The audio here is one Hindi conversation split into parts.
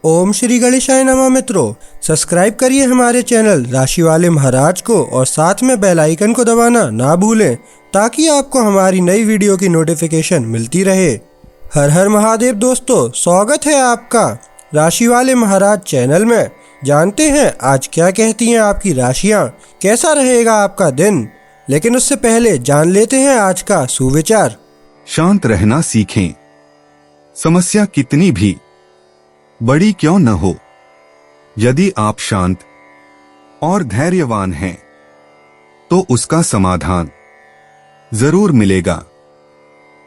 ओम श्री गणेशाय नमः। मित्रों, सब्सक्राइब करिए हमारे चैनल राशि वाले महाराज को और साथ में बेल आइकन को दबाना ना भूलें ताकि आपको हमारी नई वीडियो की नोटिफिकेशन मिलती रहे। हर हर महादेव दोस्तों, स्वागत है आपका राशि वाले महाराज चैनल में। जानते हैं आज क्या कहती हैं आपकी राशियां, कैसा रहेगा आपका दिन। लेकिन उससे पहले जान लेते हैं आज का सुविचार। शांत रहना सीखें। समस्या कितनी भी बड़ी क्यों न हो, यदि आप शांत और धैर्यवान हैं तो उसका समाधान जरूर मिलेगा।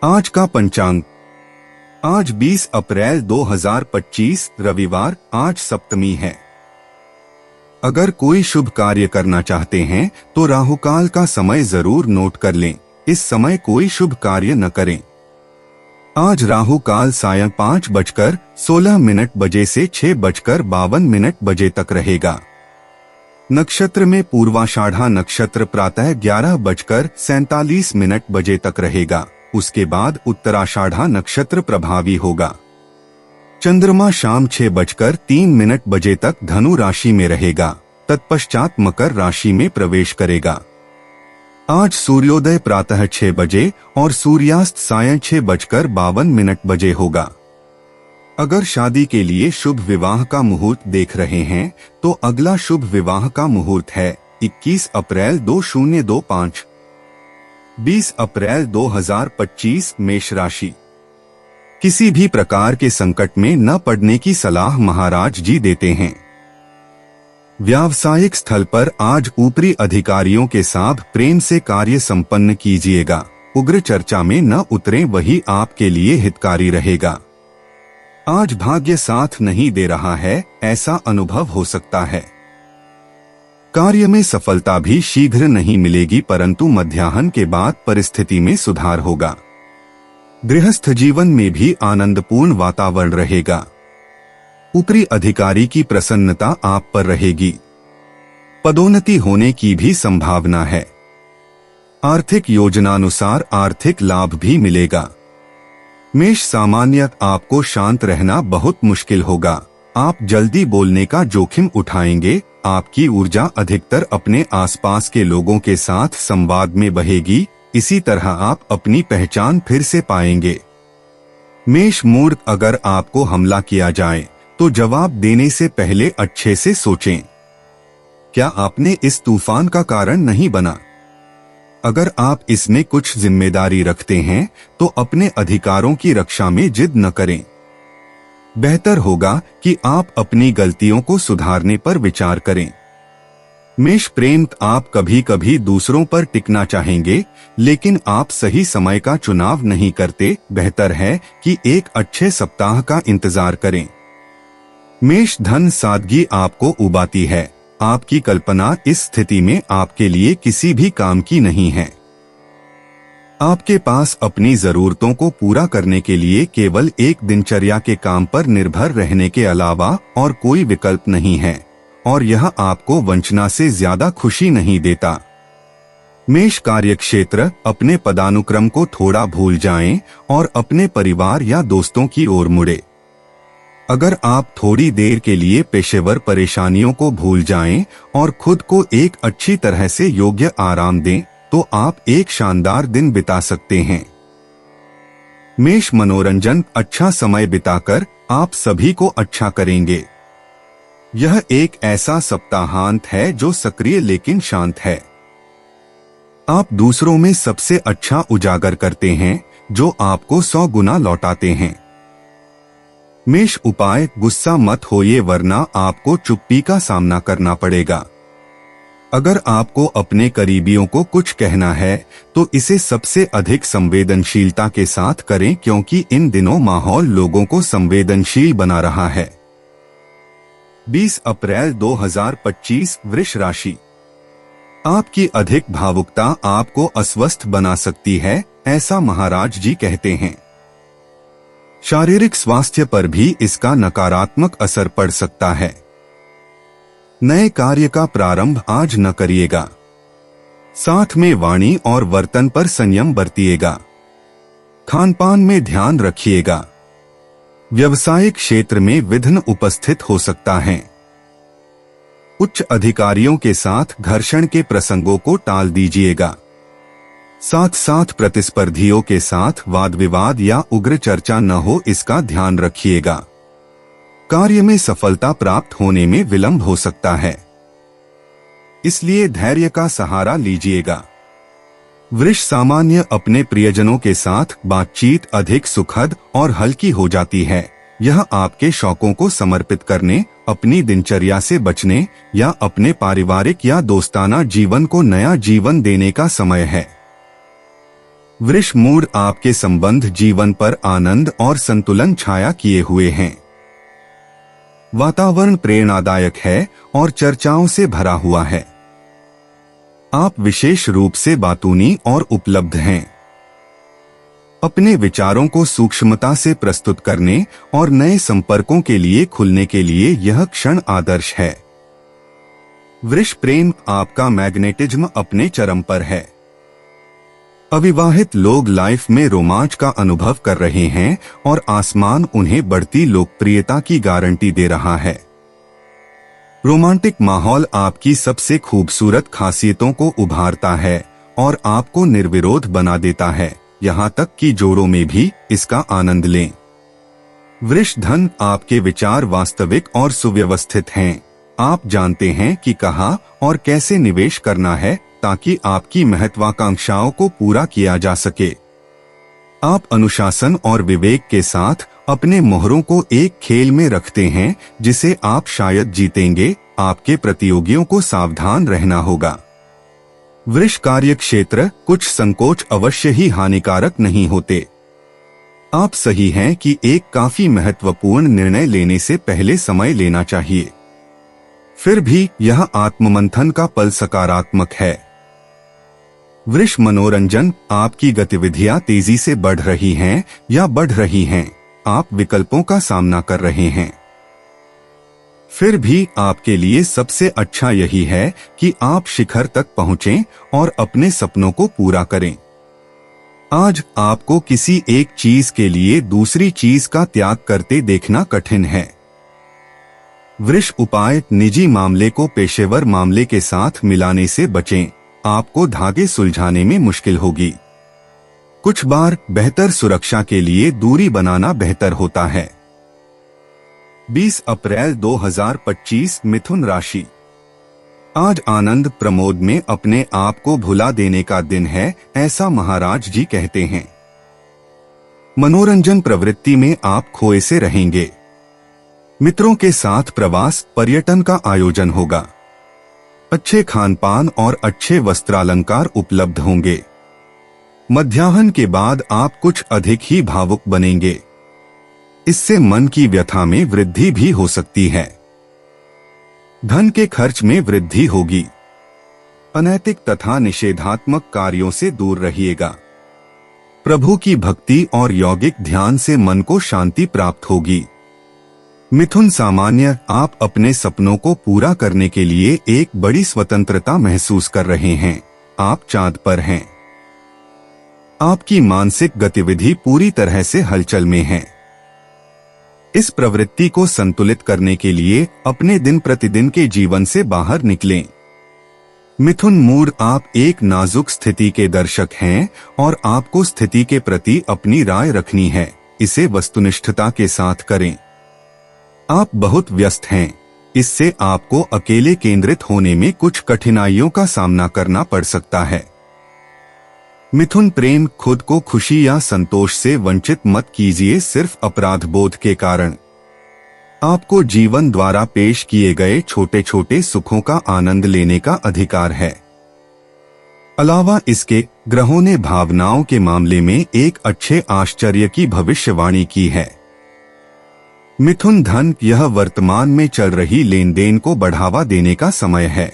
आज का पंचांग, आज 20 अप्रैल 2025 रविवार, आज सप्तमी है। अगर कोई शुभ कार्य करना चाहते हैं तो राहुकाल का समय जरूर नोट कर लें। इस समय कोई शुभ कार्य न करें। आज राहु काल सायं 5:16 बजे से 6:52 बजे तक रहेगा। नक्षत्र में पूर्वाषाढ़ा नक्षत्र प्रातः 11:47 बजे तक रहेगा। उसके बाद उत्तराषाढ़ा नक्षत्र प्रभावी होगा। चंद्रमा शाम 6:03 बजे तक धनु राशि में रहेगा। तत्पश्चात मकर राशि में प्रवेश करेगा। आज सूर्योदय प्रातः 6 बजे और सूर्यास्त सायं 6:52 बजे होगा। अगर शादी के लिए शुभ विवाह का मुहूर्त देख रहे हैं तो अगला शुभ विवाह का मुहूर्त है 21 अप्रैल 2025। 20 अप्रैल 2025 मेष राशि। किसी भी प्रकार के संकट में न पड़ने की सलाह महाराज जी देते हैं। व्यावसायिक स्थल पर आज ऊपरी अधिकारियों के साथ प्रेम से कार्य संपन्न कीजिएगा। उग्र चर्चा में न उतरें, वही आपके लिए हितकारी रहेगा। आज भाग्य साथ नहीं दे रहा है, ऐसा अनुभव हो सकता है। कार्य में सफलता भी शीघ्र नहीं मिलेगी, परंतु मध्याह्न के बाद परिस्थिति में सुधार होगा। गृहस्थ जीवन में भी आनंदपूर्ण वातावरण रहेगा। ऊपरी अधिकारी की प्रसन्नता आप पर रहेगी। पदोन्नति होने की भी संभावना है। आर्थिक योजनानुसार आर्थिक लाभ भी मिलेगा। मेष सामान्य आपको शांत रहना बहुत मुश्किल होगा। आप जल्दी बोलने का जोखिम उठाएंगे। आपकी ऊर्जा अधिकतर अपने आसपास के लोगों के साथ संवाद में बहेगी। इसी तरह आप अपनी पहचान फिर से पाएंगे। मेष मूर्ख, अगर आपको हमला किया जाए तो जवाब देने से पहले अच्छे से सोचें। क्या आपने इस तूफान का कारण नहीं बना? अगर आप इसमें कुछ जिम्मेदारी रखते हैं तो अपने अधिकारों की रक्षा में जिद न करें। बेहतर होगा कि आप अपनी गलतियों को सुधारने पर विचार करें। मेष प्रेम, आप कभी कभी दूसरों पर टिकना चाहेंगे, लेकिन आप सही समय का चुनाव नहीं करते। बेहतर है कि एक अच्छे सप्ताह का इंतजार करें। मेष धन सादगी आपको उबाती है। आपकी कल्पना इस स्थिति में आपके लिए किसी भी काम की नहीं है। आपके पास अपनी जरूरतों को पूरा करने के लिए केवल एक दिनचर्या के काम पर निर्भर रहने के अलावा और कोई विकल्प नहीं है, और यह आपको वंचना से ज्यादा खुशी नहीं देता। मेष कार्यक्षेत्र, अपने पदानुक्रम को थोड़ा भूल जाएं और अपने परिवार या दोस्तों की ओर मुड़े। अगर आप थोड़ी देर के लिए पेशेवर परेशानियों को भूल जाएं और खुद को एक अच्छी तरह से योग्य आराम दें तो आप एक शानदार दिन बिता सकते हैं। मेष मनोरंजन, अच्छा समय बिताकर आप सभी को अच्छा करेंगे। यह एक ऐसा सप्ताहांत है जो सक्रिय लेकिन शांत है। आप दूसरों में सबसे अच्छा उजागर करते हैं, जो आपको 100 गुना लौटाते हैं। मेष उपाय, गुस्सा मत होइए वरना आपको चुप्पी का सामना करना पड़ेगा। अगर आपको अपने करीबियों को कुछ कहना है तो इसे सबसे अधिक संवेदनशीलता के साथ करें, क्योंकि इन दिनों माहौल लोगों को संवेदनशील बना रहा है। 20 अप्रैल 2025 वृष राशि। आपकी अधिक भावुकता आपको अस्वस्थ बना सकती है, ऐसा महाराज जी कहते हैं। शारीरिक स्वास्थ्य पर भी इसका नकारात्मक असर पड़ सकता है। नए कार्य का प्रारंभ आज न करिएगा। साथ में वाणी और वर्तन पर संयम बरतिएगा। खान पान में ध्यान रखिएगा। व्यवसायिक क्षेत्र में विघ्न उपस्थित हो सकता है। उच्च अधिकारियों के साथ घर्षण के प्रसंगों को टाल दीजिएगा। साथ साथ प्रतिस्पर्धियों के साथ वाद विवाद या उग्र चर्चा न हो, इसका ध्यान रखिएगा। कार्य में सफलता प्राप्त होने में विलंब हो सकता है, इसलिए धैर्य का सहारा लीजिएगा। वृष सामान्य अपने प्रियजनों के साथ बातचीत अधिक सुखद और हल्की हो जाती है। यह आपके शौकों को समर्पित करने, अपनी दिनचर्या से बचने या अपने पारिवारिक या दोस्ताना जीवन को नया जीवन देने का समय है। वृष मूड आपके संबंध जीवन पर आनंद और संतुलन छाया किए हुए हैं। वातावरण प्रेरणादायक है और चर्चाओं से भरा हुआ है। आप विशेष रूप से बातूनी और उपलब्ध हैं। अपने विचारों को सूक्ष्मता से प्रस्तुत करने और नए संपर्कों के लिए खुलने के लिए यह क्षण आदर्श है। वृष प्रेम आपका मैग्नेटिज्म अपने चरम पर है। अविवाहित लोग लाइफ में रोमांच का अनुभव कर रहे हैं और आसमान उन्हें बढ़ती लोकप्रियता की गारंटी दे रहा है। रोमांटिक माहौल आपकी सबसे खूबसूरत खासियतों को उभारता है और आपको निर्विरोध बना देता है, यहाँ तक कि जोड़ों में भी इसका आनंद लें। वृष धन आपके विचार वास्तविक और सुव्यवस्थित हैं। आप जानते हैं कि कहाँ और कैसे निवेश करना है ताकि आपकी महत्वाकांक्षाओं को पूरा किया जा सके। आप अनुशासन और विवेक के साथ अपने मोहरों को एक खेल में रखते हैं जिसे आप शायद जीतेंगे। आपके प्रतियोगियों को सावधान रहना होगा। वृष कार्य क्षेत्र कुछ संकोच अवश्य ही हानिकारक नहीं होते। आप सही हैं कि एक काफी महत्वपूर्ण निर्णय लेने से पहले समय लेना चाहिए। फिर भी यह आत्ममंथन का पल सकारात्मक है। वृष मनोरंजन आपकी गतिविधियां तेजी से बढ़ रही हैं या बढ़ रही हैं। आप विकल्पों का सामना कर रहे हैं। फिर भी आपके लिए सबसे अच्छा यही है कि आप शिखर तक पहुंचें और अपने सपनों को पूरा करें। आज आपको किसी एक चीज के लिए दूसरी चीज का त्याग करते देखना कठिन है। वृष उपाय निजी मामले को पेशेवर मामले के साथ मिलाने से बचें। आपको धागे सुलझाने में मुश्किल होगी। कुछ बार बेहतर सुरक्षा के लिए दूरी बनाना बेहतर होता है। 20 अप्रैल 2025 मिथुन राशि। आज आनंद प्रमोद में अपने आप को भुला देने का दिन है, ऐसा महाराज जी कहते हैं। मनोरंजन प्रवृत्ति में आप खोए से रहेंगे। मित्रों के साथ प्रवास पर्यटन का आयोजन होगा। अच्छे खानपान और अच्छे वस्त्रालंकार उपलब्ध होंगे। मध्याह्न के बाद आप कुछ अधिक ही भावुक बनेंगे। इससे मन की व्यथा में वृद्धि भी हो सकती है। धन के खर्च में वृद्धि होगी। अनैतिक तथा निषेधात्मक कार्यों से दूर रहिएगा। प्रभु की भक्ति और यौगिक ध्यान से मन को शांति प्राप्त होगी। मिथुन सामान्य आप अपने सपनों को पूरा करने के लिए एक बड़ी स्वतंत्रता महसूस कर रहे हैं। आप चांद पर हैं। आपकी मानसिक गतिविधि पूरी तरह से हलचल में है। इस प्रवृत्ति को संतुलित करने के लिए अपने दिन प्रतिदिन के जीवन से बाहर निकलें। मिथुन मूड आप एक नाजुक स्थिति के दर्शक हैं और आपको स्थिति के प्रति अपनी राय रखनी है। इसे वस्तुनिष्ठता के साथ करें। आप बहुत व्यस्त हैं। इससे आपको अकेले केंद्रित होने में कुछ कठिनाइयों का सामना करना पड़ सकता है। मिथुन प्रेम खुद को खुशी या संतोष से वंचित मत कीजिए सिर्फ अपराध बोध के कारण। आपको जीवन द्वारा पेश किए गए छोटे छोटे सुखों का आनंद लेने का अधिकार है। अलावा इसके ग्रहों ने भावनाओं के मामले में एक अच्छे आश्चर्य की भविष्यवाणी की है। मिथुन धन यह वर्तमान में चल रही लेन देन को बढ़ावा देने का समय है।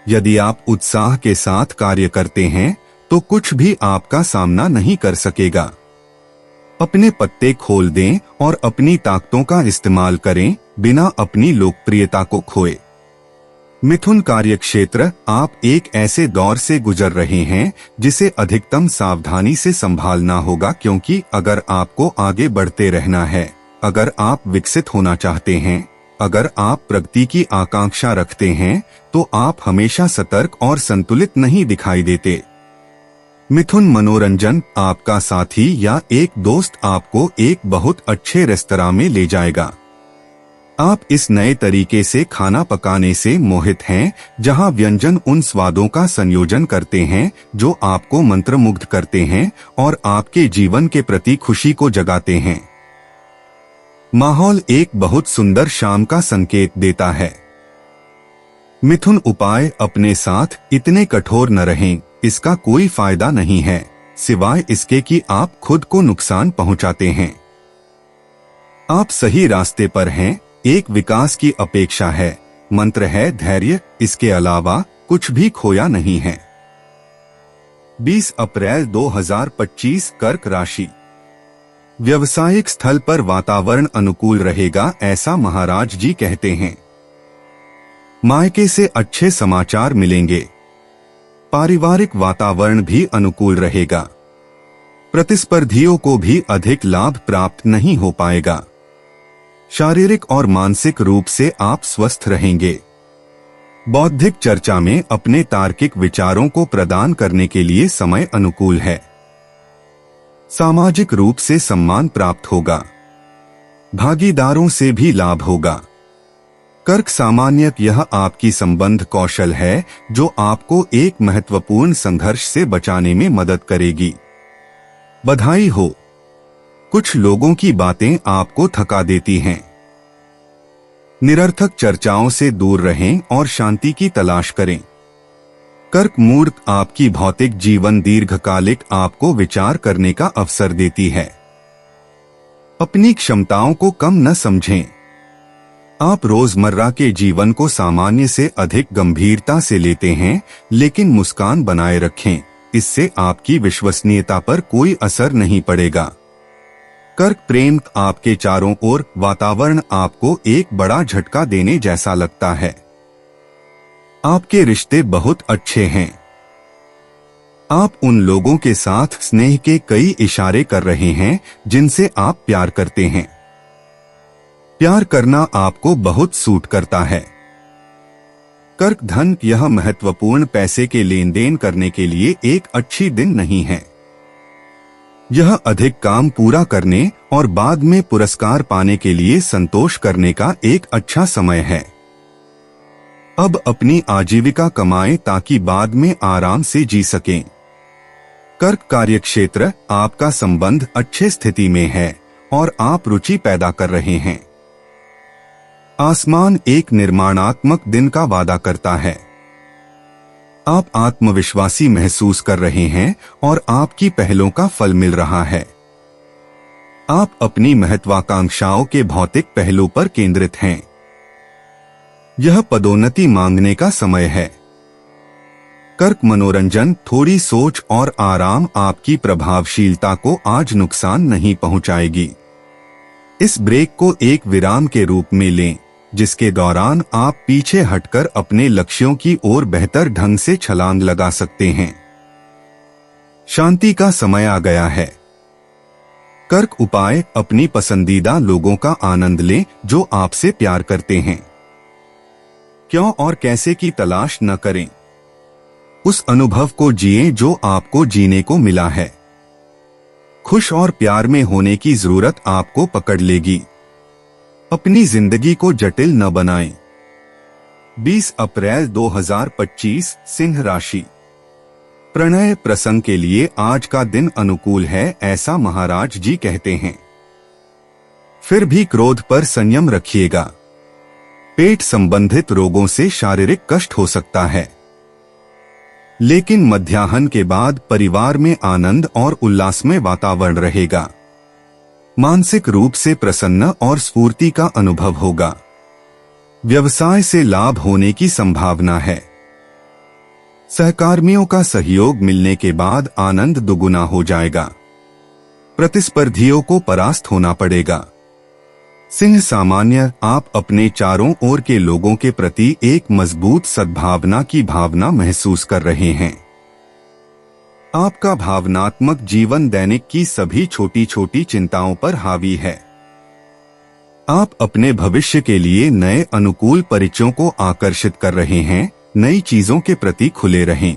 यदि आप उत्साह के साथ कार्य करते हैं तो कुछ भी आपका सामना नहीं कर सकेगा। अपने पत्ते खोल दें और अपनी ताकतों का इस्तेमाल करें, बिना अपनी लोकप्रियता को खोए। मिथुन कार्यक्षेत्र, आप एक ऐसे दौर से गुजर रहे हैं जिसे अधिकतम सावधानी से संभालना होगा, क्योंकि अगर आपको आगे बढ़ते रहना है, अगर आप विकसित होना चाहते हैं, अगर आप प्रगति की आकांक्षा रखते हैं, तो आप हमेशा सतर्क और संतुलित नहीं दिखाई देते। मिथुन मनोरंजन, आपका साथी या एक दोस्त आपको एक बहुत अच्छे रेस्तरां में ले जाएगा। आप इस नए तरीके से खाना पकाने से मोहित हैं, जहां व्यंजन उन स्वादों का संयोजन करते हैं जो आपको मंत्रमुग्ध करते हैं और आपके जीवन के प्रति खुशी को जगाते हैं। माहौल एक बहुत सुंदर शाम का संकेत देता है। मिथुन उपाय, अपने साथ इतने कठोर न रहें, इसका कोई फायदा नहीं है, सिवाय इसके कि आप खुद को नुकसान पहुंचाते हैं। आप सही रास्ते पर हैं, एक विकास की अपेक्षा है, मंत्र है धैर्य, इसके अलावा कुछ भी खोया नहीं है। 20 अप्रैल 2025 कर्क राशि। व्यवसायिक स्थल पर वातावरण अनुकूल रहेगा, ऐसा महाराज जी कहते हैं। मायके से अच्छे समाचार मिलेंगे। पारिवारिक वातावरण भी अनुकूल रहेगा। प्रतिस्पर्धियों को भी अधिक लाभ प्राप्त नहीं हो पाएगा। शारीरिक और मानसिक रूप से आप स्वस्थ रहेंगे। बौद्धिक चर्चा में अपने तार्किक विचारों को प्रदान करने के लिए समय अनुकूल है। सामाजिक रूप से सम्मान प्राप्त होगा। भागीदारों से भी लाभ होगा। कर्क सामान्य, यह आपकी संबंध कौशल है जो आपको एक महत्वपूर्ण संघर्ष से बचाने में मदद करेगी। बधाई हो। कुछ लोगों की बातें आपको थका देती हैं। निरर्थक चर्चाओं से दूर रहें और शांति की तलाश करें। कर्क मूर्त, आपकी भौतिक जीवन दीर्घकालिक आपको विचार करने का अवसर देती है। अपनी क्षमताओं को कम न समझें। आप रोजमर्रा के जीवन को सामान्य से अधिक गंभीरता से लेते हैं, लेकिन मुस्कान बनाए रखें, इससे आपकी विश्वसनीयता पर कोई असर नहीं पड़ेगा। कर्क प्रेम, आपके चारों ओर वातावरण आपको एक बड़ा झटका देने जैसा लगता है। आपके रिश्ते बहुत अच्छे हैं। आप उन लोगों के साथ स्नेह के कई इशारे कर रहे हैं जिनसे आप प्यार करते हैं। प्यार करना आपको बहुत सूट करता है। कर्क धन, यह महत्वपूर्ण पैसे के लेन देन करने के लिए एक अच्छी दिन नहीं है। यह अधिक काम पूरा करने और बाद में पुरस्कार पाने के लिए संतोष करने का एक अच्छा समय है। अब अपनी आजीविका कमाएं ताकि बाद में आराम से जी सकें। कर्क कार्यक्षेत्र, आपका संबंध अच्छे स्थिति में है और आप रुचि पैदा कर रहे हैं। आसमान एक निर्माणात्मक दिन का वादा करता है। आप आत्मविश्वासी महसूस कर रहे हैं और आपकी पहलों का फल मिल रहा है। आप अपनी महत्वाकांक्षाओं के भौतिक पहलू पर केंद्रित हैं। यह पदोन्नति मांगने का समय है। कर्क मनोरंजन, थोड़ी सोच और आराम आपकी प्रभावशीलता को आज नुकसान नहीं पहुंचाएगी। इस ब्रेक को एक विराम के रूप में लें, जिसके दौरान आप पीछे हटकर अपने लक्ष्यों की ओर बेहतर ढंग से छलांग लगा सकते हैं। शांति का समय आ गया है। कर्क उपाय, अपनी पसंदीदा लोगों का आनंद लें जो आपसे प्यार करते हैं। क्यों और कैसे की तलाश न करें। उस अनुभव को जिएं जो आपको जीने को मिला है। खुश और प्यार में होने की जरूरत आपको पकड़ लेगी। अपनी जिंदगी को जटिल न बनाएं। 20 अप्रैल 2025 सिंह राशि। प्रणय प्रसंग के लिए आज का दिन अनुकूल है, ऐसा महाराज जी कहते हैं। फिर भी क्रोध पर संयम रखिएगा। पेट संबंधित रोगों से शारीरिक कष्ट हो सकता है, लेकिन मध्याह्न के बाद परिवार में आनंद और उल्लासमय वातावरण रहेगा। मानसिक रूप से प्रसन्न और स्फूर्ति का अनुभव होगा। व्यवसाय से लाभ होने की संभावना है। सहकर्मियों का सहयोग मिलने के बाद आनंद दुगुना हो जाएगा। प्रतिस्पर्धियों को परास्त होना पड़ेगा। सिंह सामान्य, आप अपने चारों ओर के लोगों के प्रति एक मजबूत सद्भावना की भावना महसूस कर रहे हैं। आपका भावनात्मक जीवन दैनिक की सभी छोटी छोटी चिंताओं पर हावी है। आप अपने भविष्य के लिए नए अनुकूल परिचयों को आकर्षित कर रहे हैं। नई चीजों के प्रति खुले रहें।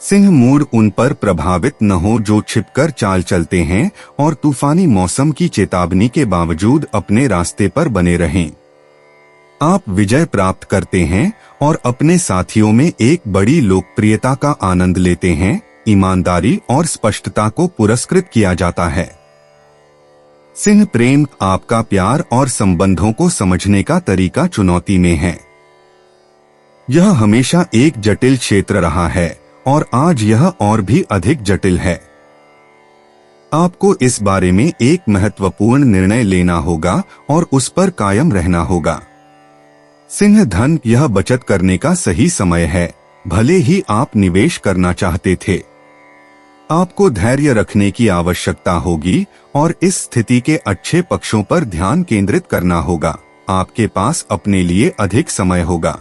सिंह मूड उन पर प्रभावित न हो जो छिपकर चाल चलते हैं और तूफानी मौसम की चेतावनी के बावजूद अपने रास्ते पर बने रहें। आप विजय प्राप्त करते हैं और अपने साथियों में एक बड़ी लोकप्रियता का आनंद लेते हैं। ईमानदारी और स्पष्टता को पुरस्कृत किया जाता है। सिंह प्रेम, आपका प्यार और संबंधों को समझने का तरीका चुनौती में है। यह हमेशा एक जटिल क्षेत्र रहा है और आज यह और भी अधिक जटिल है। आपको इस बारे में एक महत्वपूर्ण निर्णय लेना होगा और उस पर कायम रहना होगा। सिंह धन, यह बचत करने का सही समय है, भले ही आप निवेश करना चाहते थे। आपको धैर्य रखने की आवश्यकता होगी और इस स्थिति के अच्छे पक्षों पर ध्यान केंद्रित करना होगा। आपके पास अपने लिए अधिक समय होगा।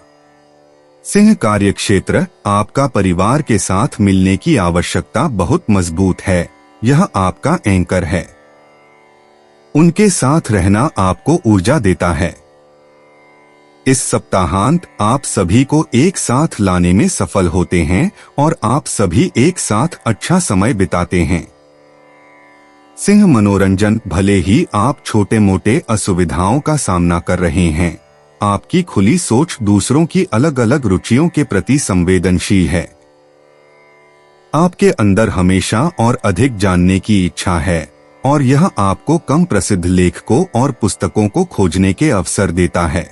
सिंह कार्यक्षेत्र, आपका परिवार के साथ मिलने की आवश्यकता बहुत मजबूत है। यह आपका एंकर है। उनके साथ रहना आपको ऊर्जा देता है। इस सप्ताहांत आप सभी को एक साथ लाने में सफल होते हैं और आप सभी एक साथ अच्छा समय बिताते हैं। सिंह मनोरंजन, भले ही आप छोटे मोटे असुविधाओं का सामना कर रहे हैं, आपकी खुली सोच दूसरों की अलग अलग रुचियों के प्रति संवेदनशील है। आपके अंदर हमेशा और अधिक जानने की इच्छा है और यह आपको कम प्रसिद्ध लेखकों और पुस्तकों को खोजने के अवसर देता है।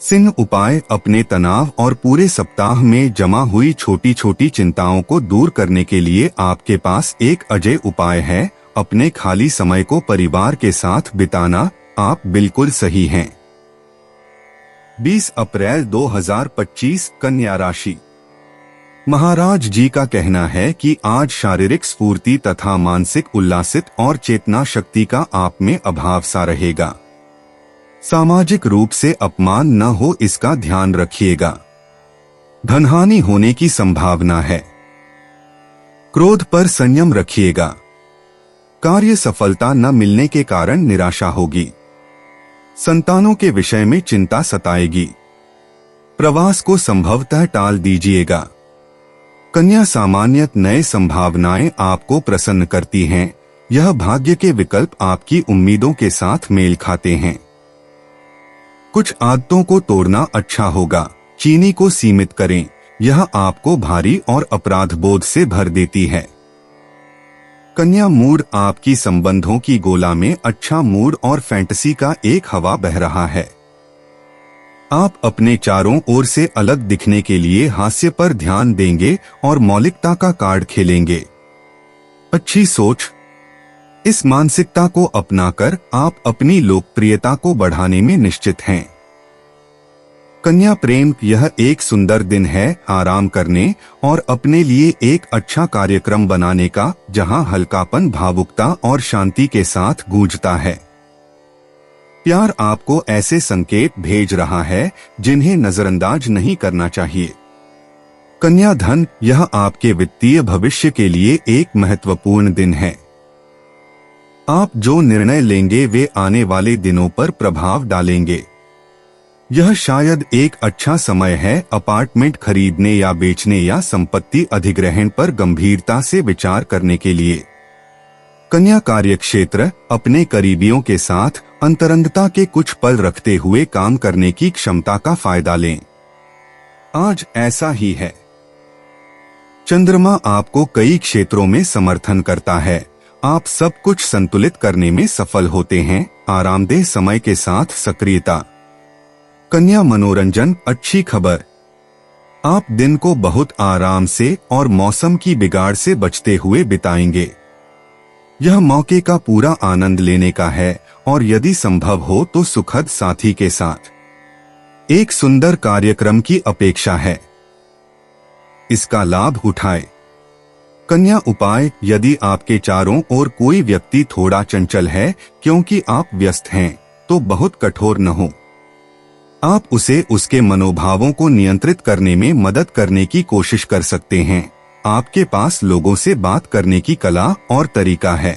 सिंह उपाय, अपने तनाव और पूरे सप्ताह में जमा हुई छोटी छोटी चिंताओं को दूर करने के लिए आपके पास एक अजय उपाय है। अपने खाली समय को परिवार के साथ बिताना। आप बिल्कुल सही हैं। 20 अप्रैल 2025, कन्या राशि। महाराज जी का कहना है कि आज शारीरिक स्फूर्ति तथा मानसिक उल्लासित और चेतना शक्ति का आप में अभाव सा रहेगा। सामाजिक रूप से अपमान न हो, इसका ध्यान रखिएगा। धनहानि होने की संभावना है। क्रोध पर संयम रखिएगा। कार्य सफलता न मिलने के कारण निराशा होगी। संतानों के विषय में चिंता सताएगी। प्रवास को संभवतः टाल दीजिएगा। कन्या सामान्य, नए संभावनाएं आपको प्रसन्न करती हैं। यह भाग्य के विकल्प आपकी उम्मीदों के साथ मेल खाते हैं। कुछ आदतों को तोड़ना अच्छा होगा। चीनी को सीमित करें, यह आपको भारी और अपराध बोध से भर देती है। कन्या मूड, आपकी संबंधों की गोला में अच्छा मूड और फैंटेसी का एक हवा बह रहा है। आप अपने चारों ओर से अलग दिखने के लिए हास्य पर ध्यान देंगे और मौलिकता का कार्ड खेलेंगे। अच्छी सोच, इस मानसिकता को अपनाकर आप अपनी लोकप्रियता को बढ़ाने में निश्चित हैं। कन्या प्रेम, यह एक सुंदर दिन है आराम करने और अपने लिए एक अच्छा कार्यक्रम बनाने का, जहां हल्कापन, भावुकता और शांति के साथ गूंजता है। प्यार आपको ऐसे संकेत भेज रहा है जिन्हें नजरअंदाज नहीं करना चाहिए। कन्या धन, यह आपके वित्तीय भविष्य के लिए एक महत्वपूर्ण दिन है। आप जो निर्णय लेंगे वे आने वाले दिनों पर प्रभाव डालेंगे। यह शायद एक अच्छा समय है अपार्टमेंट खरीदने या बेचने या संपत्ति अधिग्रहण पर गंभीरता से विचार करने के लिए। कन्या कार्यक्षेत्र, अपने करीबियों के साथ अंतरंगता के कुछ पल रखते हुए काम करने की क्षमता का फायदा लें। आज ऐसा ही है। चंद्रमा आपको कई क्षेत्रों में समर्थन करता है। आप सब कुछ संतुलित करने में सफल होते हैं। आरामदेह समय के साथ सक्रियता। कन्या मनोरंजन, अच्छी खबर, आप दिन को बहुत आराम से और मौसम की बिगाड़ से बचते हुए बिताएंगे। यह मौके का पूरा आनंद लेने का है और यदि संभव हो तो सुखद साथी के साथ एक सुंदर कार्यक्रम की अपेक्षा है। इसका लाभ उठाएं। कन्या उपाय, यदि आपके चारों ओर कोई व्यक्ति थोड़ा चंचल है क्योंकि आप व्यस्त हैं, तो बहुत कठोर न हो। आप उसे उसके मनोभावों को नियंत्रित करने में मदद करने की कोशिश कर सकते हैं। आपके पास लोगों से बात करने की कला और तरीका है।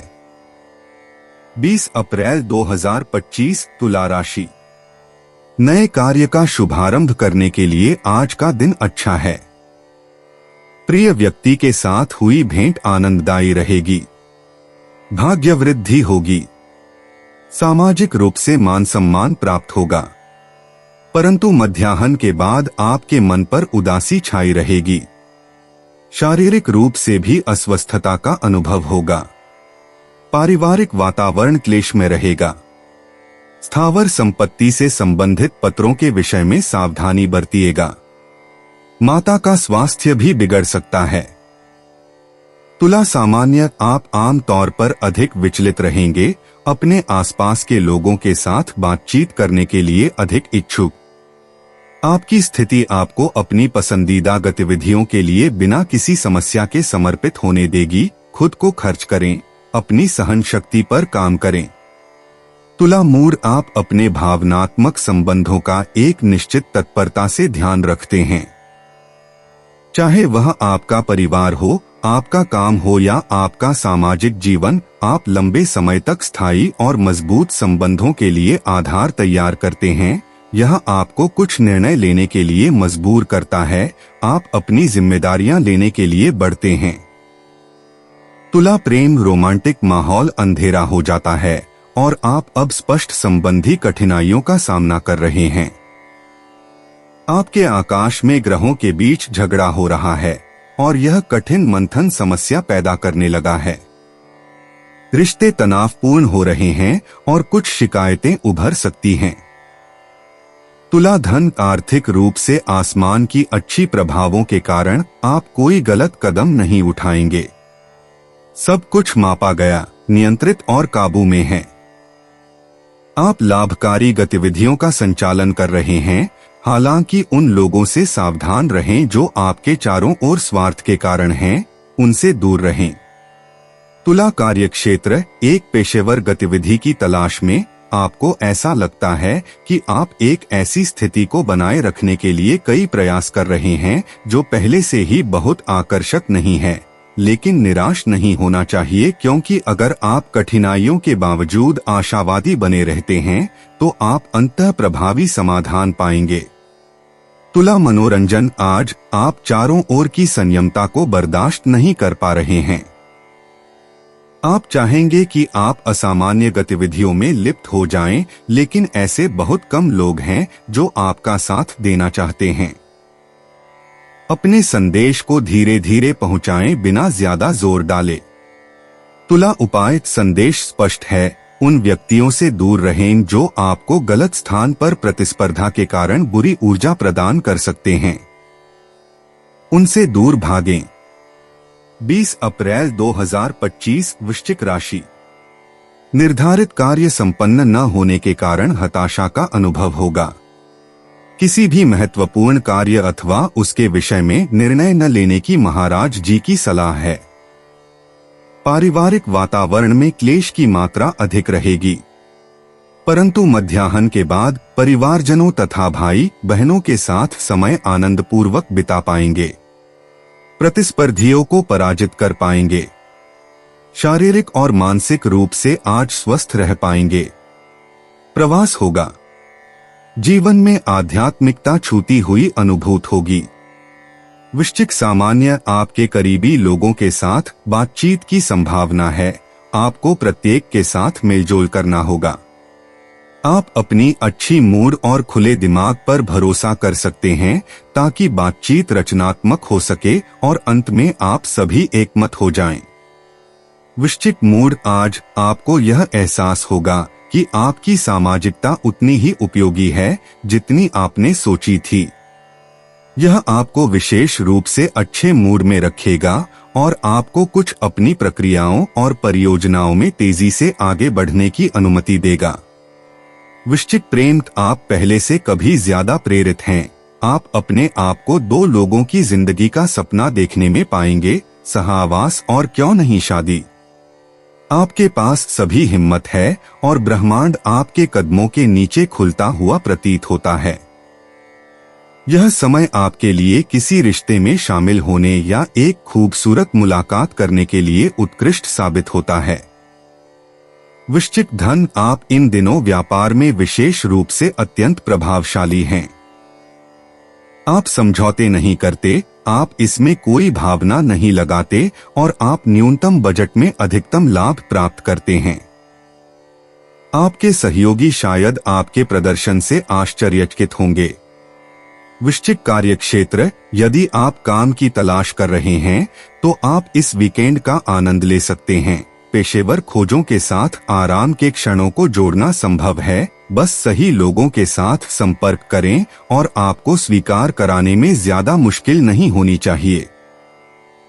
20 अप्रैल 2025 तुला राशि। नए कार्य का शुभारंभ करने के लिए आज का दिन अच्छा है। प्रिय व्यक्ति के साथ हुई भेंट आनंददायी रहेगी। भाग्य वृद्धि होगी। सामाजिक रूप से मान सम्मान प्राप्त होगा, परंतु मध्याह्न के बाद आपके मन पर उदासी छाई रहेगी। शारीरिक रूप से भी अस्वस्थता का अनुभव होगा। पारिवारिक वातावरण क्लेश में रहेगा। स्थावर संपत्ति से संबंधित पत्रों के विषय में सावधानी बरतिएगा। माता का स्वास्थ्य भी बिगड़ सकता है। तुला सामान्य, आप आम तौर पर अधिक विचलित रहेंगे। अपने आसपास के लोगों के साथ बातचीत करने के लिए अधिक इच्छुक। आपकी स्थिति आपको अपनी पसंदीदा गतिविधियों के लिए बिना किसी समस्या के समर्पित होने देगी। खुद को खर्च करें, अपनी सहन शक्ति पर काम करें। तुला मूड, आप अपने भावनात्मक संबंधों का एक निश्चित तत्परता से ध्यान रखते हैं। चाहे वह आपका परिवार हो, आपका काम हो या आपका सामाजिक जीवन, आप लंबे समय तक स्थायी और मजबूत संबंधों के लिए आधार तैयार करते हैं। यह आपको कुछ निर्णय लेने के लिए मजबूर करता है। आप अपनी जिम्मेदारियां लेने के लिए बढ़ते हैं। तुला प्रेम, रोमांटिक माहौल अंधेरा हो जाता है और आप अब स्पष्ट संबंधी कठिनाइयों का सामना कर रहे हैं। आपके आकाश में ग्रहों के बीच झगड़ा हो रहा है और यह कठिन मंथन समस्या पैदा करने लगा है। रिश्ते तनावपूर्ण हो रहे हैं और कुछ शिकायतें उभर सकती हैं। तुला धन, आर्थिक रूप से आसमान की अच्छी प्रभावों के कारण आप कोई गलत कदम नहीं उठाएंगे। सब कुछ मापा गया, नियंत्रित और काबू में है। आप लाभकारी गतिविधियों का संचालन कर रहे हैं। हालांकि उन लोगों से सावधान रहें जो आपके चारों ओर स्वार्थ के कारण हैं, उनसे दूर रहें। तुला कार्यक्षेत्र, एक पेशेवर गतिविधि की तलाश में आपको ऐसा लगता है कि आप एक ऐसी स्थिति को बनाए रखने के लिए कई प्रयास कर रहे हैं जो पहले से ही बहुत आकर्षक नहीं है। लेकिन निराश नहीं होना चाहिए, क्योंकि अगर आप कठिनाइयों के बावजूद आशावादी बने रहते हैं तो आप अंततः प्रभावी समाधान पाएंगे। तुला मनोरंजन, आज आप चारों ओर की संयमता को बर्दाश्त नहीं कर पा रहे हैं। आप चाहेंगे कि आप असामान्य गतिविधियों में लिप्त हो जाएं, लेकिन ऐसे बहुत कम लोग हैं जो आपका साथ देना चाहते हैं। अपने संदेश को धीरे धीरे पहुंचाएं, बिना ज्यादा जोर डाले। तुला उपाय, संदेश स्पष्ट है। उन व्यक्तियों से दूर रहें जो आपको गलत स्थान पर प्रतिस्पर्धा के कारण बुरी ऊर्जा प्रदान कर सकते हैं। उनसे दूर भागें। 20 अप्रैल 2025 वृश्चिक राशि। निर्धारित कार्य संपन्न न होने के कारण हताशा का अनुभव होगा। किसी भी महत्वपूर्ण कार्य अथवा उसके विषय में निर्णय न लेने की महाराज जी की सलाह है। पारिवारिक वातावरण में क्लेश की मात्रा अधिक रहेगी, परंतु मध्याह्न के बाद परिवारजनों तथा भाई बहनों के साथ समय आनंदपूर्वक बिता पाएंगे। प्रतिस्पर्धियों को पराजित कर पाएंगे। शारीरिक और मानसिक रूप से आज स्वस्थ रह पाएंगे। प्रवास होगा। जीवन में आध्यात्मिकता छूती हुई अनुभूत होगी। वृश्चिक सामान्य, आपके करीबी लोगों के साथ बातचीत की संभावना है। आपको प्रत्येक के साथ मेलजोल करना होगा। आप अपनी अच्छी मूड और खुले दिमाग पर भरोसा कर सकते हैं ताकि बातचीत रचनात्मक हो सके और अंत में आप सभी एकमत हो जाएं। वृश्चिक मूड, आज आपको यह एहसास होगा कि आपकी सामाजिकता उतनी ही उपयोगी है जितनी आपने सोची थी। यह आपको विशेष रूप से अच्छे मूड में रखेगा और आपको कुछ अपनी प्रक्रियाओं और परियोजनाओं में तेजी से आगे बढ़ने की अनुमति देगा। वृश्चिक प्रेम, आप पहले से कभी ज्यादा प्रेरित हैं। आप अपने आप को दो लोगों की जिंदगी का सपना देखने में पाएंगे। सहवास और क्यों नहीं शादी। आपके पास सभी हिम्मत है और ब्रह्मांड आपके कदमों के नीचे खुलता हुआ प्रतीत होता है। यह समय आपके लिए किसी रिश्ते में शामिल होने या एक खूबसूरत मुलाकात करने के लिए उत्कृष्ट साबित होता है। वृश्चिक धन, आप इन दिनों व्यापार में विशेष रूप से अत्यंत प्रभावशाली हैं। आप समझौते नहीं करते, आप इसमें कोई भावना नहीं लगाते और आप न्यूनतम बजट में अधिकतम लाभ प्राप्त करते हैं। आपके सहयोगी शायद आपके प्रदर्शन से आश्चर्यचकित होंगे। वृश्चिक कार्यक्षेत्र, यदि आप काम की तलाश कर रहे हैं तो आप इस वीकेंड का आनंद ले सकते हैं। पेशेवर खोजों के साथ आराम के क्षणों को जोड़ना संभव है, बस सही लोगों के साथ संपर्क करें और आपको स्वीकार कराने में ज्यादा मुश्किल नहीं होनी चाहिए।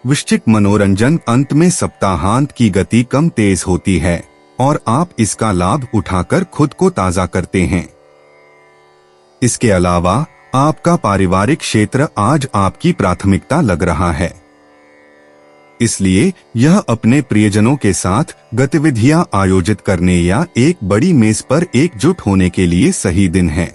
वृश्चिक मनोरंजन, अंत में सप्ताहांत की गति कम तेज होती है और आप इसका लाभ उठाकर खुद को ताजा करते हैं। इसके अलावा आपका पारिवारिक क्षेत्र आज आपकी प्राथमिकता लग रहा है, इसलिए यह अपने प्रियजनों के साथ गतिविधियां आयोजित करने या एक बड़ी मेज पर एकजुट होने के लिए सही दिन है।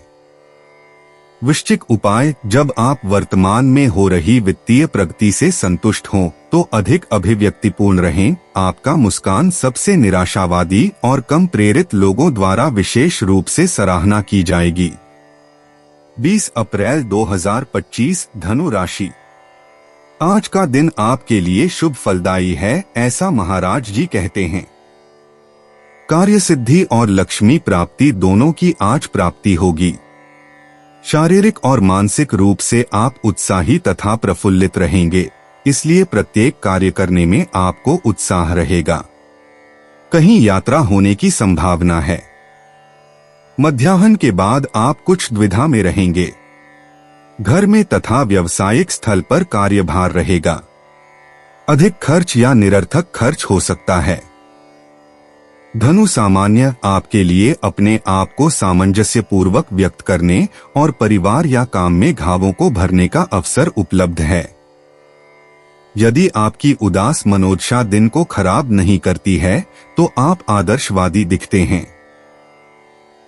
वृश्चिक उपाय, जब आप वर्तमान में हो रही वित्तीय प्रगति से संतुष्ट हों तो अधिक अभिव्यक्तिपूर्ण रहें। आपका मुस्कान सबसे निराशावादी और कम प्रेरित लोगों द्वारा विशेष रूप से सराहना की जाएगी। 20 अप्रैल 2025, धनु राशि। आज का दिन आपके लिए शुभ फलदायी है, ऐसा महाराज जी कहते हैं। कार्य सिद्धि और लक्ष्मी प्राप्ति दोनों की आज प्राप्ति होगी। शारीरिक और मानसिक रूप से आप उत्साही तथा प्रफुल्लित रहेंगे, इसलिए प्रत्येक कार्य करने में आपको उत्साह रहेगा। कहीं यात्रा होने की संभावना है। मध्याह्न के बाद आप कुछ द्विधा में रहेंगे। घर में तथा व्यावसायिक स्थल पर कार्यभार रहेगा। अधिक खर्च या निरर्थक खर्च हो सकता है। धनु सामान्य, आपके लिए अपने आप को सामंजस्यपूर्वक व्यक्त करने और परिवार या काम में घावों को भरने का अवसर उपलब्ध है। यदि आपकी उदास मनोदशा दिन को खराब नहीं करती है तो आप आदर्शवादी दिखते हैं।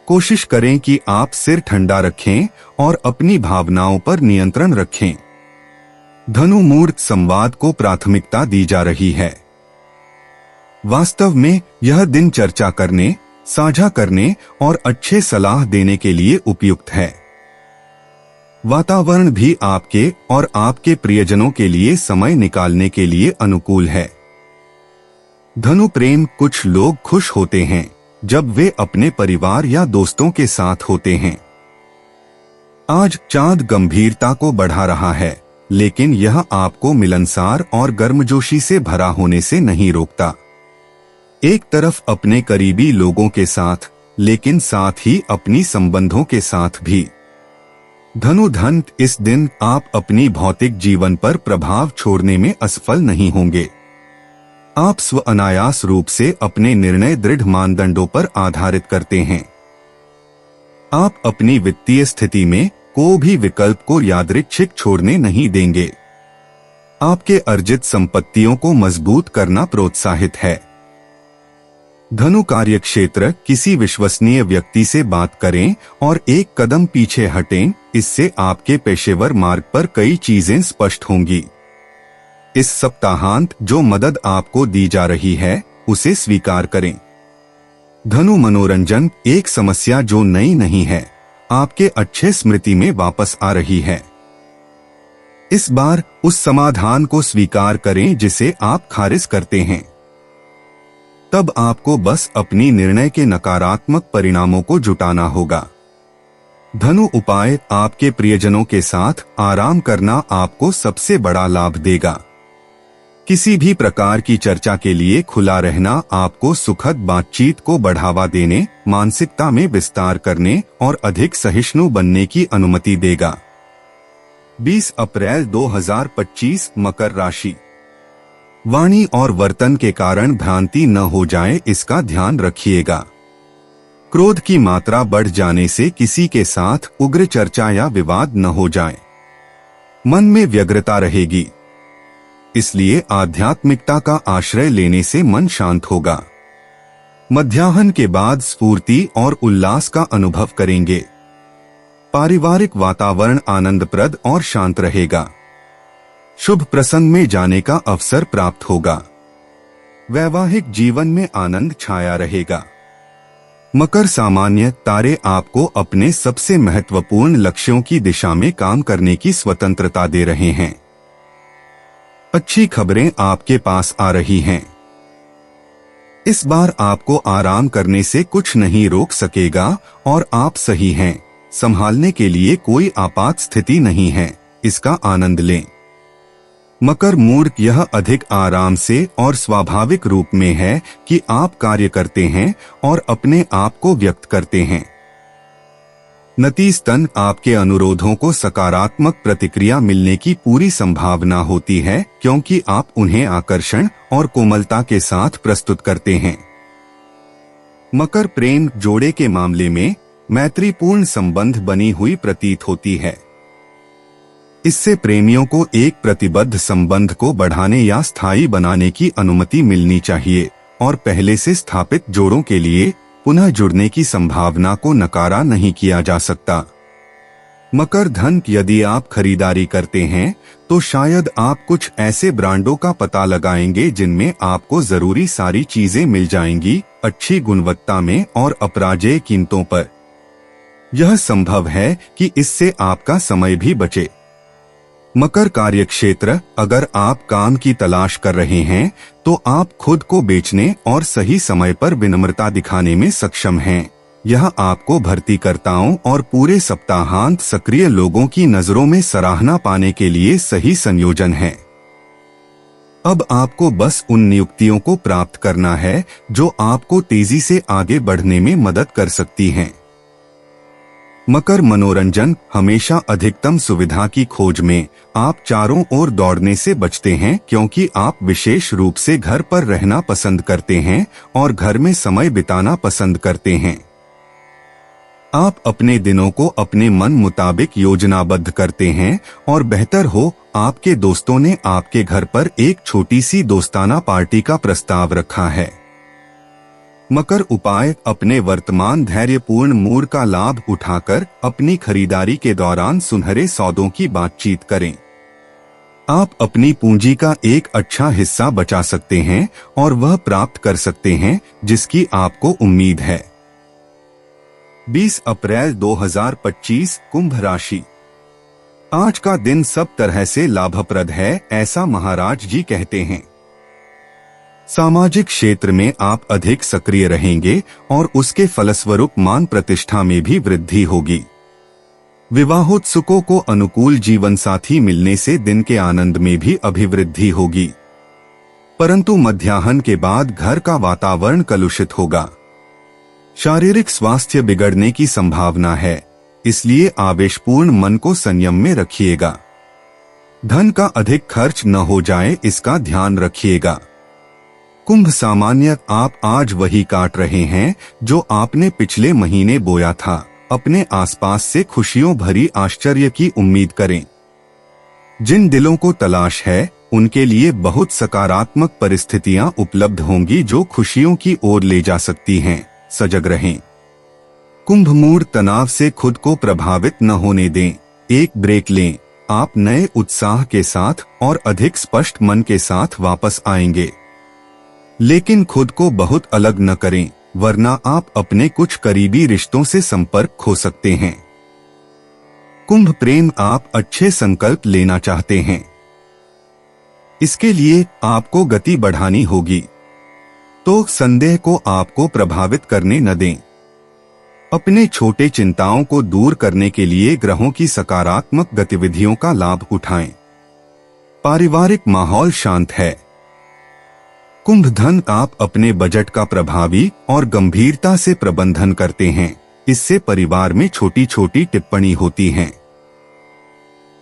कोशिश करें कि आप सिर ठंडा रखें और अपनी भावनाओं पर नियंत्रण रखें। धनु मूड, संवाद को प्राथमिकता दी जा रही है। वास्तव में यह दिन चर्चा करने, साझा करने और अच्छे सलाह देने के लिए उपयुक्त है। वातावरण भी आपके और आपके प्रियजनों के लिए समय निकालने के लिए अनुकूल है। धनु प्रेम, कुछ लोग खुश होते हैं जब वे अपने परिवार या दोस्तों के साथ होते हैं। आज चांद गंभीरता को बढ़ा रहा है, लेकिन यह आपको मिलनसार और गर्मजोशी से भरा होने से नहीं रोकता। एक तरफ अपने करीबी लोगों के साथ, लेकिन साथ ही अपनी संबंधों के साथ भी। धनु धन, इस दिन आप अपनी भौतिक जीवन पर प्रभाव छोड़ने में असफल नहीं होंगे। आप स्व अनायास रूप से अपने निर्णय दृढ़ मानदंडों पर आधारित करते हैं। आप अपनी वित्तीय स्थिति में कोई भी विकल्प को यादृच्छिक छोड़ने नहीं देंगे। आपके अर्जित संपत्तियों को मजबूत करना प्रोत्साहित है। धनु कार्यक्षेत्र, किसी विश्वसनीय व्यक्ति से बात करें और एक कदम पीछे हटें, इससे आपके पेशेवर मार्ग पर कई चीजें स्पष्ट होंगी। इस सप्ताहांत जो मदद आपको दी जा रही है उसे स्वीकार करें। धनु मनोरंजन, एक समस्या जो नई नहीं है, आपके अच्छे स्मृति में वापस आ रही है। इस बार उस समाधान को स्वीकार करें जिसे आप खारिज करते हैं। तब आपको बस अपनी निर्णय के नकारात्मक परिणामों को जुटाना होगा। धनु उपाय, आपके प्रियजनों के साथ आराम करना आपको सबसे बड़ा लाभ देगा। किसी भी प्रकार की चर्चा के लिए खुला रहना आपको सुखद बातचीत को बढ़ावा देने, मानसिकता में विस्तार करने और अधिक सहिष्णु बनने की अनुमति देगा। 20 अप्रैल 2025, मकर राशि। वाणी और वर्तन के कारण भ्रांति न हो जाए, इसका ध्यान रखिएगा। क्रोध की मात्रा बढ़ जाने से किसी के साथ उग्र चर्चा या विवाद न हो जाए। मन में व्यग्रता रहेगी। इसलिए आध्यात्मिकता का आश्रय लेने से मन शांत होगा। मध्याह्न के बाद स्फूर्ति और उल्लास का अनुभव करेंगे। पारिवारिक वातावरण आनंदप्रद और शांत रहेगा। शुभ प्रसंग में जाने का अवसर प्राप्त होगा। वैवाहिक जीवन में आनंद छाया रहेगा। मकर सामान्य तारे आपको अपने सबसे महत्वपूर्ण लक्ष्यों की दिशा में काम करने की स्वतंत्रता दे रहे हैं। अच्छी खबरें आपके पास आ रही हैं। इस बार आपको आराम करने से कुछ नहीं रोक सकेगा और आप सही हैं। संभालने के लिए कोई आपात स्थिति नहीं है, इसका आनंद लें। मकर मूड यह अधिक आराम से और स्वाभाविक रूप में है कि आप कार्य करते हैं और अपने आप को व्यक्त करते हैं। नतीजतन आपके अनुरोधों को सकारात्मक प्रतिक्रिया मिलने की पूरी संभावना होती है, क्योंकि आप उन्हें आकर्षण और कोमलता के साथ प्रस्तुत करते हैं। मकर प्रेम जोड़े के मामले में मैत्रीपूर्ण संबंध बनी हुई प्रतीत होती है। इससे प्रेमियों को एक प्रतिबद्ध संबंध को बढ़ाने या स्थायी बनाने की अनुमति मिलनी चाहिए और पहले से स्थापित जोड़ों के लिए पुनः जुड़ने की संभावना को नकारा नहीं किया जा सकता। मकर धन यदि आप खरीदारी करते हैं तो शायद आप कुछ ऐसे ब्रांडों का पता लगाएंगे जिनमें आपको जरूरी सारी चीजें मिल जाएंगी, अच्छी गुणवत्ता में और अपराजेय कीमतों पर। यह संभव है कि इससे आपका समय भी बचे। मकर कार्यक्षेत्र अगर आप काम की तलाश कर रहे हैं तो आप खुद को बेचने और सही समय पर विनम्रता दिखाने में सक्षम हैं। यह आपको भर्तीकर्ताओं और पूरे सप्ताहांत सक्रिय लोगों की नजरों में सराहना पाने के लिए सही संयोजन है। अब आपको बस उन नियुक्तियों को प्राप्त करना है जो आपको तेजी से आगे बढ़ने में मदद कर सकती हैं। मकर मनोरंजन हमेशा अधिकतम सुविधा की खोज में आप चारों ओर दौड़ने से बचते हैं, क्योंकि आप विशेष रूप से घर पर रहना पसंद करते हैं और घर में समय बिताना पसंद करते हैं। आप अपने दिनों को अपने मन मुताबिक योजनाबद्ध करते हैं और बेहतर हो आपके दोस्तों ने आपके घर पर एक छोटी सी दोस्ताना पार्टी का प्रस्ताव रखा है। मकर उपाय अपने वर्तमान धैर्यपूर्ण मूड का लाभ उठाकर अपनी खरीदारी के दौरान सुनहरे सौदों की बातचीत करें। आप अपनी पूंजी का एक अच्छा हिस्सा बचा सकते हैं और वह प्राप्त कर सकते हैं जिसकी आपको उम्मीद है। 20 अप्रैल 2025 कुंभ राशि। आज का दिन सब तरह से लाभप्रद है, ऐसा महाराज जी कहते हैं। सामाजिक क्षेत्र में आप अधिक सक्रिय रहेंगे और उसके फलस्वरूप मान प्रतिष्ठा में भी वृद्धि होगी। विवाहोत्सुकों को अनुकूल जीवन साथी मिलने से दिन के आनंद में भी अभिवृद्धि होगी, परंतु मध्याह्न के बाद घर का वातावरण कलुषित होगा। शारीरिक स्वास्थ्य बिगड़ने की संभावना है, इसलिए आवेशपूर्ण मन को संयम में रखिएगा। धन का अधिक खर्च न हो जाए, इसका ध्यान रखिएगा। कुंभ सामान्य आप आज वही काट रहे हैं जो आपने पिछले महीने बोया था। अपने आसपास से खुशियों भरी आश्चर्य की उम्मीद करें। जिन दिलों को तलाश है उनके लिए बहुत सकारात्मक परिस्थितियां उपलब्ध होंगी जो खुशियों की ओर ले जा सकती हैं। सजग रहें। कुंभ मूड तनाव से खुद को प्रभावित न होने दें। एक ब्रेक लें। आप नए उत्साह के साथ और अधिक स्पष्ट मन के साथ वापस आएंगे, लेकिन खुद को बहुत अलग न करें, वरना आप अपने कुछ करीबी रिश्तों से संपर्क खो सकते हैं। कुंभ प्रेम आप अच्छे संकल्प लेना चाहते हैं, इसके लिए आपको गति बढ़ानी होगी, तो संदेह को आपको प्रभावित करने न दें। अपने छोटे चिंताओं को दूर करने के लिए ग्रहों की सकारात्मक गतिविधियों का लाभ उठाएं। पारिवारिक माहौल शांत है। कुंभ धन आप अपने बजट का प्रभावी और गंभीरता से प्रबंधन करते हैं, इससे परिवार में छोटी छोटी टिप्पणी होती हैं,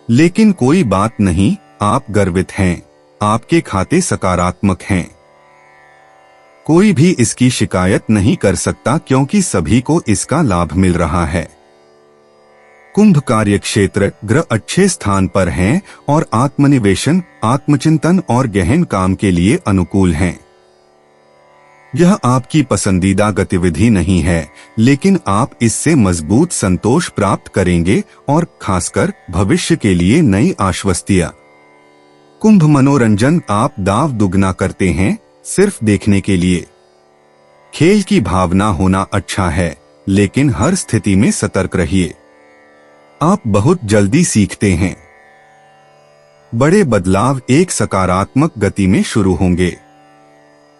लेकिन कोई बात नहीं, आप गर्वित हैं। आपके खाते सकारात्मक हैं। कोई भी इसकी शिकायत नहीं कर सकता क्योंकि सभी को इसका लाभ मिल रहा है। कुंभ कार्य क्षेत्र ग्रह अच्छे स्थान पर हैं और आत्मनिवेशन, आत्मचिंतन और गहन काम के लिए अनुकूल हैं। यह आपकी पसंदीदा गतिविधि नहीं है, लेकिन आप इससे मजबूत संतोष प्राप्त करेंगे और खासकर भविष्य के लिए नई आश्वस्तियां। कुंभ मनोरंजन आप दाव दुगना करते हैं सिर्फ देखने के लिए। खेल की भावना होना अच्छा है, लेकिन हर स्थिति में सतर्क रहिए। आप बहुत जल्दी सीखते हैं। बड़े बदलाव एक सकारात्मक गति में शुरू होंगे।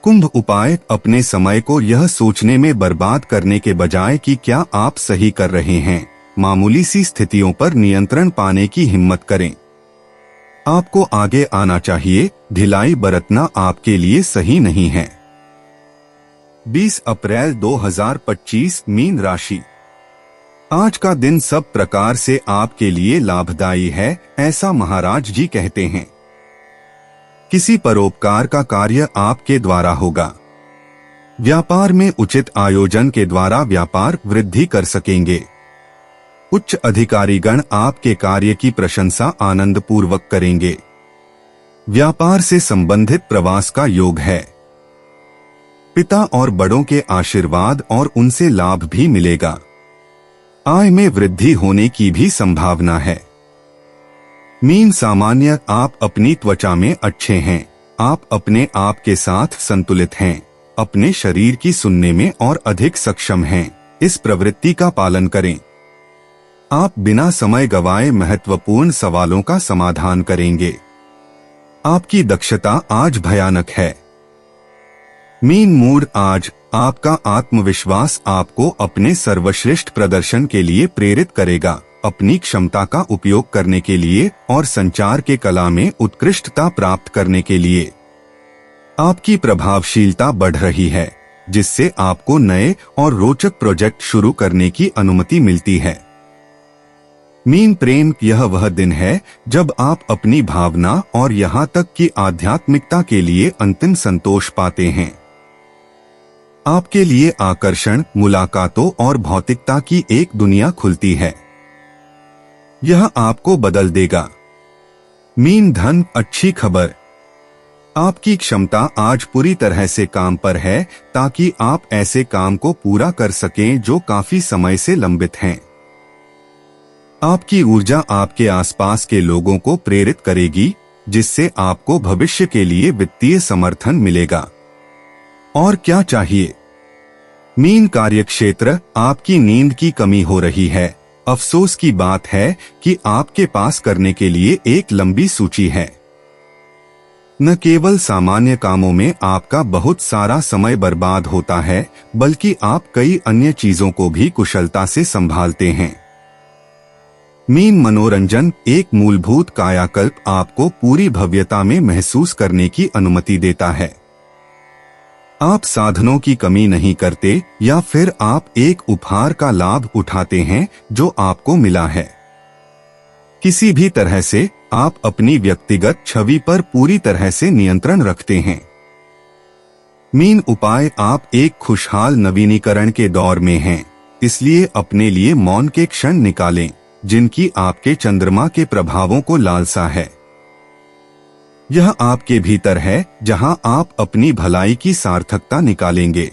कुंभ उपाय अपने समय को यह सोचने में बर्बाद करने के बजाय कि क्या आप सही कर रहे हैं, मामूली सी स्थितियों पर नियंत्रण पाने की हिम्मत करें। आपको आगे आना चाहिए, ढिलाई बरतना आपके लिए सही नहीं है। 20 अप्रैल 2025 मीन राशि। आज का दिन सब प्रकार से आपके लिए लाभदायी है, ऐसा महाराज जी कहते हैं। किसी परोपकार का कार्य आपके द्वारा होगा। व्यापार में उचित आयोजन के द्वारा व्यापार वृद्धि कर सकेंगे। उच्च अधिकारीगण आपके कार्य की प्रशंसा आनंद पूर्वक करेंगे। व्यापार से संबंधित प्रवास का योग है। पिता और बड़ों के आशीर्वाद और उनसे लाभ भी मिलेगा। आय में वृद्धि होने की भी संभावना है। मीन सामान्य आप अपनी त्वचा में अच्छे हैं। आप अपने आप के साथ संतुलित हैं। अपने शरीर की सुनने में और अधिक सक्षम हैं। इस प्रवृत्ति का पालन करें। आप बिना समय गवाए महत्वपूर्ण सवालों का समाधान करेंगे। आपकी दक्षता आज भयानक है। मीन मूड आज आपका आत्मविश्वास आपको अपने सर्वश्रेष्ठ प्रदर्शन के लिए प्रेरित करेगा। अपनी क्षमता का उपयोग करने के लिए और संचार के कला में उत्कृष्टता प्राप्त करने के लिए आपकी प्रभावशीलता बढ़ रही है, जिससे आपको नए और रोचक प्रोजेक्ट शुरू करने की अनुमति मिलती है। मीन प्रेम यह वह दिन है जब आप अपनी भावना और यहाँ तक कि आध्यात्मिकता के लिए अंतिम संतोष पाते हैं। आपके लिए आकर्षण, मुलाकातों और भौतिकता की एक दुनिया खुलती है। यह आपको बदल देगा। मीन धन अच्छी खबर। आपकी क्षमता आज पूरी तरह से काम पर है ताकि आप ऐसे काम को पूरा कर सकें जो काफी समय से लंबित हैं। आपकी ऊर्जा आपके आसपास के लोगों को प्रेरित करेगी, जिससे आपको भविष्य के लिए वित्तीय समर्थन मिलेगा। और क्या चाहिए? मीन कार्यक्षेत्र आपकी नींद की कमी हो रही है। अफसोस की बात है कि आपके पास करने के लिए एक लंबी सूची है। न केवल सामान्य कामों में आपका बहुत सारा समय बर्बाद होता है, बल्कि आप कई अन्य चीजों को भी कुशलता से संभालते हैं। मीन मनोरंजन एक मूलभूत कायाकल्प आपको पूरी भव्यता में महसूस करने की अनुमति देता है। आप साधनों की कमी नहीं करते या फिर आप एक उपहार का लाभ उठाते हैं जो आपको मिला है। किसी भी तरह से आप अपनी व्यक्तिगत छवि पर पूरी तरह से नियंत्रण रखते हैं। मीन उपाय आप एक खुशहाल नवीनीकरण के दौर में हैं, इसलिए अपने लिए मौन के क्षण निकालें जिनकी आपके चंद्रमा के प्रभावों को लालसा है। यह आपके भीतर है जहां आप अपनी भलाई की सार्थकता निकालेंगे।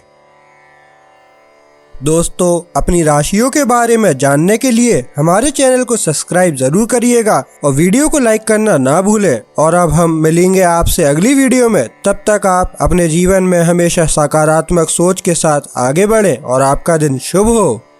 दोस्तों, अपनी राशियों के बारे में जानने के लिए हमारे चैनल को सब्सक्राइब जरूर करिएगा और वीडियो को लाइक करना ना भूलें। और अब हम मिलेंगे आपसे अगली वीडियो में। तब तक आप अपने जीवन में हमेशा सकारात्मक सोच के साथ आगे बढ़ें और आपका दिन शुभ हो।